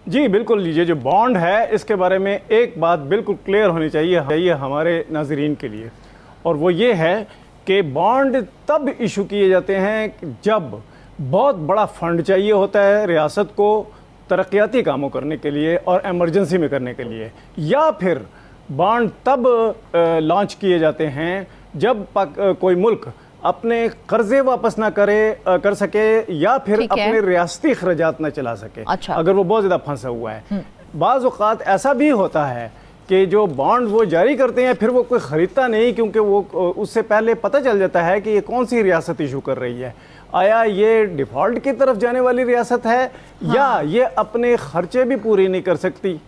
जी बिल्कुल, ये जो बॉन्ड है इसके बारे में एक बात बिल्कुल क्लियर होनी चाहिए हमारे नाजरीन के लिए, और वो ये है कि बॉन्ड तब इशू किए जाते हैं जब बहुत बड़ा फंड चाहिए होता है रियासत को तरक्याती कामों करने के लिए और इमरजेंसी में करने के लिए, या फिर बॉन्ड तब लॉन्च किए जाते हैं जब कोई मुल्क अपने कर्जे वापस ना कर सके या फिर अपने रियासती अखराजात ना चला सके। अच्छा। अगर वो बहुत ज़्यादा फंसा हुआ है। बाज़ औक़ात ऐसा भी होता है कि जो बॉन्ड वो जारी करते हैं फिर वो कोई ख़रीदता नहीं, क्योंकि वो उससे पहले पता चल जाता है कि ये कौन सी रियासत इशू कर रही है, आया ये डिफ़ॉल्ट की तरफ जाने वाली रियासत है या ये अपने ख़र्चे भी पूरी नहीं कर सकती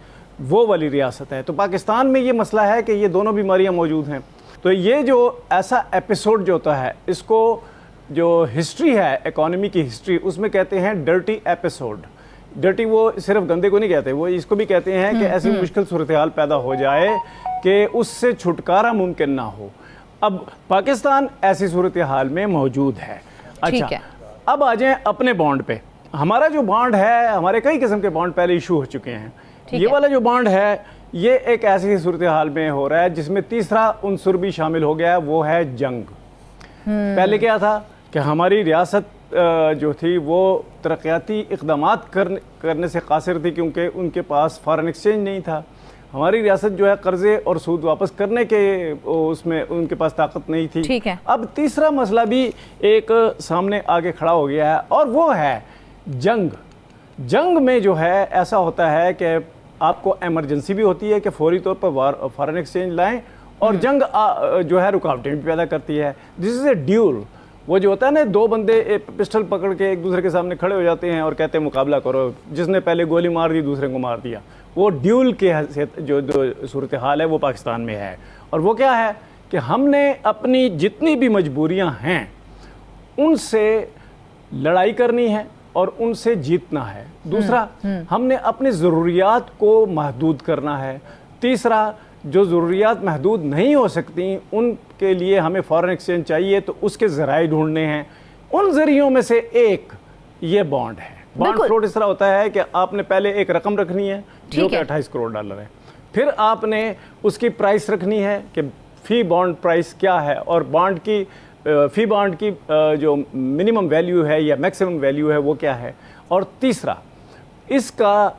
वो वाली रियासत है। तो पाकिस्तान में ये मसला है कि ये दोनों बीमारियाँ मौजूद हैं। तो ये जो ऐसा एपिसोड जो होता है, इसको जो हिस्ट्री है, इकोनॉमी की हिस्ट्री, उसमें कहते हैं डर्टी एपिसोड। डर्टी वो सिर्फ गंदे को नहीं कहते, वो इसको भी कहते हैं कि ऐसी मुश्किल सूरत हाल पैदा हो जाए कि उससे छुटकारा मुमकिन ना हो। अब पाकिस्तान ऐसी सूरत हाल में मौजूद है। अच्छा, अब आ जाएं अपने बॉन्ड पे। हमारा जो बॉन्ड है, हमारे कई किस्म के बॉन्ड पहले इशू हो चुके हैं। ये वाला जो बॉन्ड है ये एक ऐसी सूरत हाल में हो रहा है जिसमें तीसरा उनसुर भी शामिल हो गया है, वो है जंग। पहले क्या था कि हमारी रियासत जो थी वो तरक्याती इक़दामात करने से कासिर थी, क्योंकि उनके पास फॉरेन एक्सचेंज नहीं था। हमारी रियासत जो है कर्जे और सूद वापस करने के उसमें उनके पास ताकत नहीं थी। ठीक है। अब तीसरा मसला भी एक सामने आगे खड़ा हो गया है और वो है जंग। जंग में जो है ऐसा होता है कि आपको इमरजेंसी भी होती है कि फौरी तौर पर फॉरेन एक्सचेंज लाएं, और जंग जो है रुकावटें भी पैदा करती है। This is a dual. वो जो होता है ना, दो बंदे पिस्टल पकड़ के एक दूसरे के सामने खड़े हो जाते हैं और कहते हैं मुकाबला करो, जिसने पहले गोली मार दी दूसरे को मार दिया। वो ड्यूल के हैसियत जो सूरत हाल है वो पाकिस्तान में है। और वो क्या है कि हमने अपनी जितनी भी मजबूरियां हैं उनसे लड़ाई करनी है और उनसे जीतना है। दूसरा, हमने अपनी ज़रूरियात को महदूद करना है। तीसरा, जो ज़रूरियात महदूद नहीं हो सकती उनके लिए हमें फॉरेन एक्सचेंज चाहिए, तो उसके ज़राए ढूंढने हैं। उन ज़रियों में से एक ये बॉन्ड है। बॉन्ड फ्लोट इस तरह होता है कि आपने पहले एक रकम रखनी है जो कि 28 करोड़ डॉलर है, फिर आपने उसकी प्राइस रखनी है कि फ़ी बॉन्ड प्राइस क्या है, और बॉन्ड की फ़ी बॉन्ड की जो मिनिमम वैल्यू है या मैक्सिमम वैल्यू है वो क्या है, और तीसरा इसका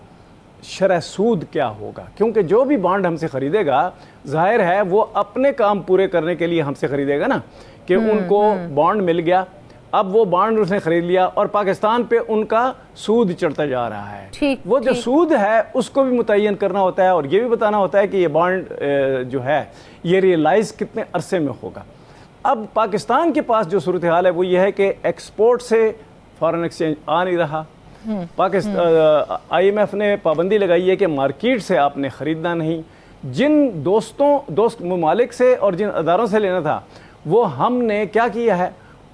शरह सूद क्या होगा, क्योंकि जो भी बॉन्ड हमसे ख़रीदेगा जाहिर है वो अपने काम पूरे करने के लिए हमसे ख़रीदेगा ना, कि उनको बॉन्ड मिल गया, अब वो बॉन्ड उसने ख़रीद लिया और पाकिस्तान पे उनका सूद चढ़ता जा रहा है। वो जो सूद है उसको भी मुतय्यन करना होता है और ये भी बताना होता है कि ये बॉन्ड जो है ये रियलाइज़ कितने अरसे में होगा। अब पाकिस्तान के पास जो सूरत हाल है वो ये है कि एक्सपोर्ट से फॉरेन एक्सचेंज आ नहीं रहा। पाकिस्तान IMF ने पाबंदी लगाई है कि मार्केट से आपने ख़रीदना नहीं। जिन दोस्त ममालिक से और जिन अदारों से लेना था वो हमने क्या किया है,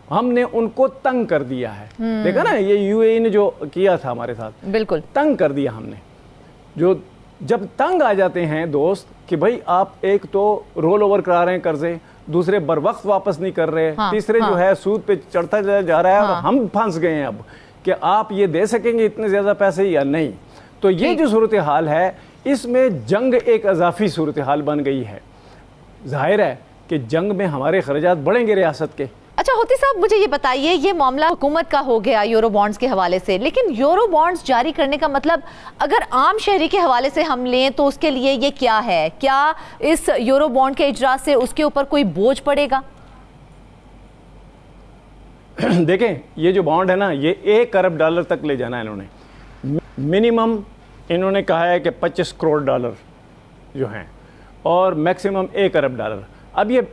हमने उनको तंग कर दिया है। देखा ना, ये UAE ने जो किया था हमारे साथ, बिल्कुल तंग कर दिया हमने। जो जब तंग आ जाते हैं दोस्त कि भाई आप एक तो रोल ओवर करा रहे हैं कर्जे, दूसरे बर वक्त वापस नहीं कर रहे, तीसरे जो है सूद पे चढ़ता जा रहा है, और हम फंस गए हैं अब कि आप ये दे सकेंगे इतने ज़्यादा पैसे या नहीं। तो ये जो सूरत हाल है इसमें जंग एक अजाफी सूरत हाल बन गई है। जाहिर है कि जंग में हमारे खर्चात बढ़ेंगे रियासत के। अच्छा होती साहब, मुझे ये बताइए, ये मामला हुकूमत का हो गया यूरो बॉन्ड्स के हवाले से, लेकिन यूरो बॉन्ड्स जारी करने का मतलब अगर आम शहरी के हवाले से हम लें तो उसके लिए ये क्या है? क्या इस यूरो बॉन्ड के इजरा से उसके ऊपर कोई बोझ पड़ेगा? देखें, ये जो बॉन्ड है ना, ये 1 अरब डॉलर तक ले जाना है इन्होंने। मिनिमम इन्होंने कहा है कि 25 करोड़ डॉलर जो हैं और मैक्सिमम 1 अरब डॉलर। अब ये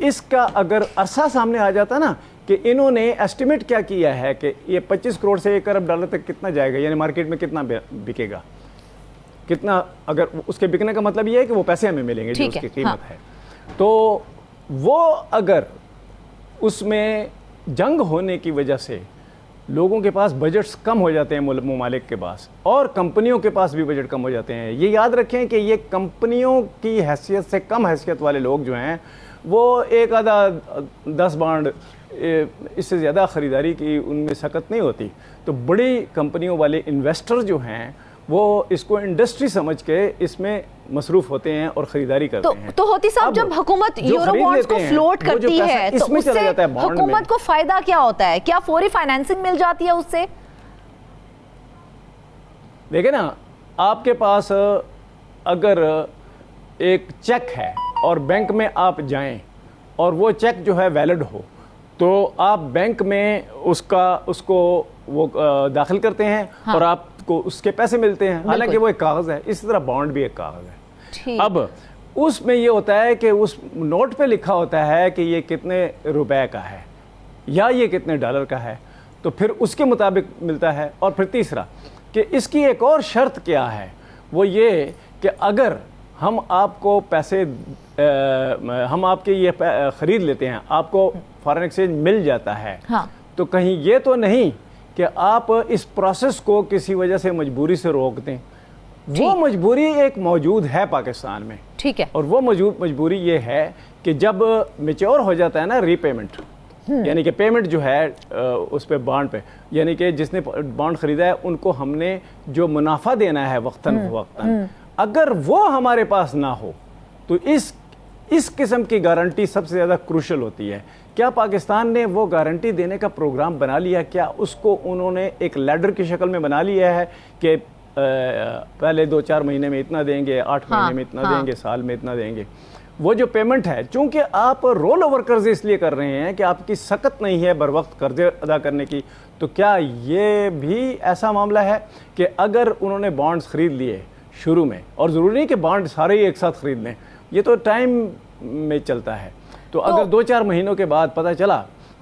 इसका अगर अरसा सामने आ जाता ना कि इन्होंने एस्टिमेट क्या किया है कि ये 25 करोड़ से 1 अरब डॉलर तक कितना जाएगा, यानी मार्केट में कितना बिकेगा, कितना, अगर उसके बिकने का मतलब ये है कि वो पैसे हमें मिलेंगे जो उसकी कीमत है। तो वो अगर उसमें जंग होने की वजह से लोगों के पास बजट्स कम हो जाते हैं ममालिक के पास, और कंपनियों के पास भी बजट कम हो जाते हैं। ये याद रखें कि ये कंपनियों की हैसियत से कम हैसियत वाले लोग जो हैं वो एक आधा 10 बॉन्ड इससे ज़्यादा ख़रीदारी की उनमें सकत नहीं होती। तो बड़ी कंपनियों वाले इन्वेस्टर जो हैं वो इसको इंडस्ट्री समझ के इसमें मसरूफ होते हैं और ख़रीदारी करते हैं। तो होती साहब, अब जब हुकूमत जो यूरो खरीद बॉन्ड्स को लेते हैं, फ्लोट वो जो करती पैसा है तो इसमें चला उससे जाता है बॉन्ड में। हुकूमत को फ़ायदा क्या होता है? क्या फौरी फाइनेंसिंग मिल जाती है उससे? देखिए ना, आपके पास अगर एक चेक है और बैंक में आप जाएं और वो चेक जो है वैलिड हो, तो आप बैंक में उसको वो दाखिल करते हैं। हाँ। और आपको उसके पैसे मिलते हैं, हालांकि वो एक कागज़ है। इसी तरह बॉन्ड भी एक कागज़ है। अब उसमें ये होता है कि उस नोट पे लिखा होता है कि ये कितने रुपए का है या ये कितने डॉलर का है, तो फिर उसके मुताबिक मिलता है। और फिर तीसरा कि इसकी एक और शर्त क्या है, वो ये कि अगर हम आपको पैसे हम आपके ये ख़रीद लेते हैं, आपको फॉरेन एक्सचेंज मिल जाता है। हाँ। तो कहीं ये तो नहीं कि आप इस प्रोसेस को किसी वजह से मजबूरी से रोक दें। वो मजबूरी एक मौजूद है पाकिस्तान में, ठीक है। और वो मजबूरी ये है कि जब मैच्योर हो जाता है ना रीपेमेंट, यानी कि पेमेंट जो है उस पे बॉन्ड पे, यानी कि जिसने बॉन्ड ख़रीदा है उनको हमने जो मुनाफा देना है वक्तन फवक्तन, अगर वो हमारे पास ना हो तो इस किस्म की गारंटी सबसे ज़्यादा क्रूशल होती है। क्या पाकिस्तान ने वो गारंटी देने का प्रोग्राम बना लिया? क्या उसको उन्होंने एक लैडर की शक्ल में बना लिया है कि पहले 2-4 महीने में इतना देंगे, 8 महीने में इतना देंगे, साल में इतना देंगे? वो जो पेमेंट है, चूंकि आप रोल ओवर कर्जे इसलिए कर रहे हैं कि आपकी सकत नहीं है बर वक्त कर्जे अदा करने की, तो क्या ये भी ऐसा मामला है कि अगर उन्होंने बॉन्ड्स ख़रीद लिए शुरू में, और ज़रूरी नहीं कि बॉन्ड सारे ही एक साथ ख़रीद लें, ये तो टाइम में चलता है, तो अगर 2-4 महीनों के बाद पता चला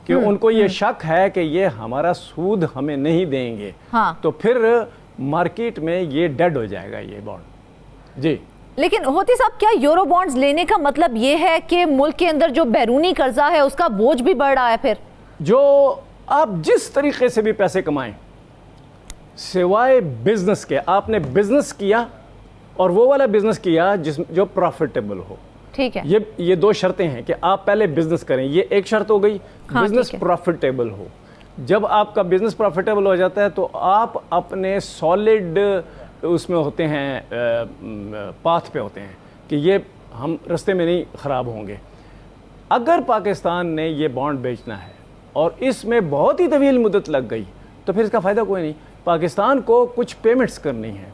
कि उनको ये शक है कि ये हमारा सूद हमें नहीं देंगे, हाँ। तो फिर मार्केट में ये डेड हो जाएगा ये बॉन्ड। जी, लेकिन होती साहब, क्या यूरो बॉन्ड्स लेने का मतलब ये है कि मुल्क के अंदर जो बैरूनी कर्जा है उसका बोझ भी बढ़ रहा है? फिर जो आप जिस तरीके से भी पैसे कमाएं, सिवाय बिजनेस के, आपने बिजनेस किया और वो वाला बिजनेस किया जो प्रॉफिटेबल हो, ठीक है। ये 2 शर्तें हैं कि आप पहले बिजनेस करें, ये एक शर्त हो गई। हाँ, बिजनेस प्रॉफिटेबल हो। जब आपका बिजनेस प्रॉफिटेबल हो जाता है तो आप अपने सॉलिड उसमें होते हैं, पाथ पे होते हैं कि ये हम रास्ते में नहीं ख़राब होंगे। अगर पाकिस्तान ने ये बॉन्ड बेचना है और इसमें बहुत ही तवील मुद्दत लग गई तो फिर इसका फ़ायदा कोई नहीं। पाकिस्तान को कुछ पेमेंट्स करनी है।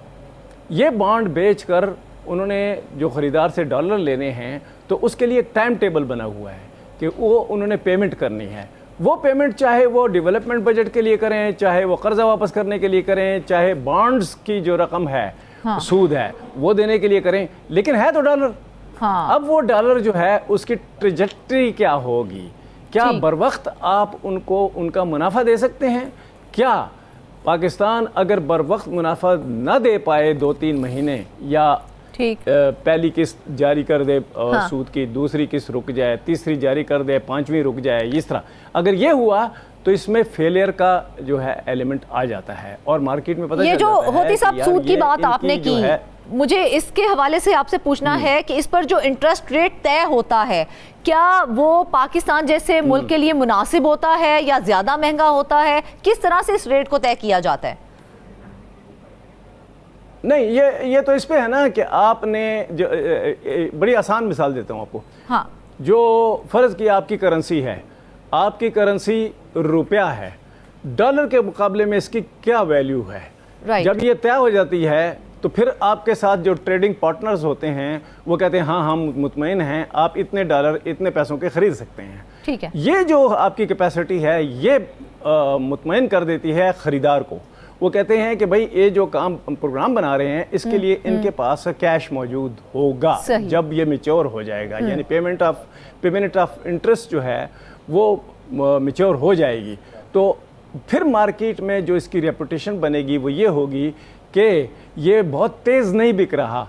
ये बॉन्ड बेचकर उन्होंने जो ख़रीदार से डॉलर लेने हैं तो उसके लिए एक टाइम टेबल बना हुआ है कि वो उन्होंने पेमेंट करनी है। वो पेमेंट चाहे वो डेवलपमेंट बजट के लिए करें, चाहे वो कर्जा वापस करने के लिए करें, चाहे बॉन्ड्स की जो रकम है, हाँ। सूद है, वो देने के लिए करें, लेकिन है तो डॉलर। हाँ। अब वो डॉलर जो है उसकी ट्रेजेक्टरी क्या होगी? क्या बर वक्त आप उनको उनका मुनाफा दे सकते हैं? क्या पाकिस्तान अगर बर वक्त मुनाफा न दे पाए 2-3 महीने, या ठीक पहली किस्त जारी कर दे हाँ। सूद की, दूसरी किस्त रुक जाए, तीसरी जारी कर दे, 5वीं रुक जाए, इस तरह अगर ये हुआ तो इसमें फेलियर का जो है एलिमेंट आ जाता है और मार्केट में पता ये जो होती साहब सूद की बात आपने की, मुझे इसके हवाले से आपसे पूछना है कि इस पर जो इंटरेस्ट रेट तय होता है, क्या वो पाकिस्तान जैसे मुल्क के लिए मुनासिब होता है या ज़्यादा महंगा होता है? किस तरह से इस रेट को तय किया जाता है? नहीं, ये तो इस पे है ना कि आपने जो बड़ी आसान मिसाल देता हूँ आपको। हाँ। जो फ़र्ज़ की आपकी करेंसी है, आपकी करेंसी रुपया है, डॉलर के मुकाबले में इसकी क्या वैल्यू है? राइट। जब ये तय हो जाती है तो फिर आपके साथ जो ट्रेडिंग पार्टनर्स होते हैं वो कहते हैं हाँ हम मुतमईन हैं, आप इतने डॉलर इतने पैसों के ख़रीद सकते हैं। ठीक है। ये जो आपकी कैपेसिटी है ये मुतमईन कर देती है ख़रीदार को। वो कहते हैं कि भाई ये जो काम प्रोग्राम बना रहे हैं इसके लिए इनके पास कैश मौजूद होगा जब ये मैच्योर हो जाएगा, यानी पेमेंट ऑफ इंटरेस्ट जो है वो मैच्योर हो जाएगी। तो फिर मार्केट में जो इसकी रेपुटेशन बनेगी वो ये होगी कि ये बहुत तेज़ नहीं बिक रहा,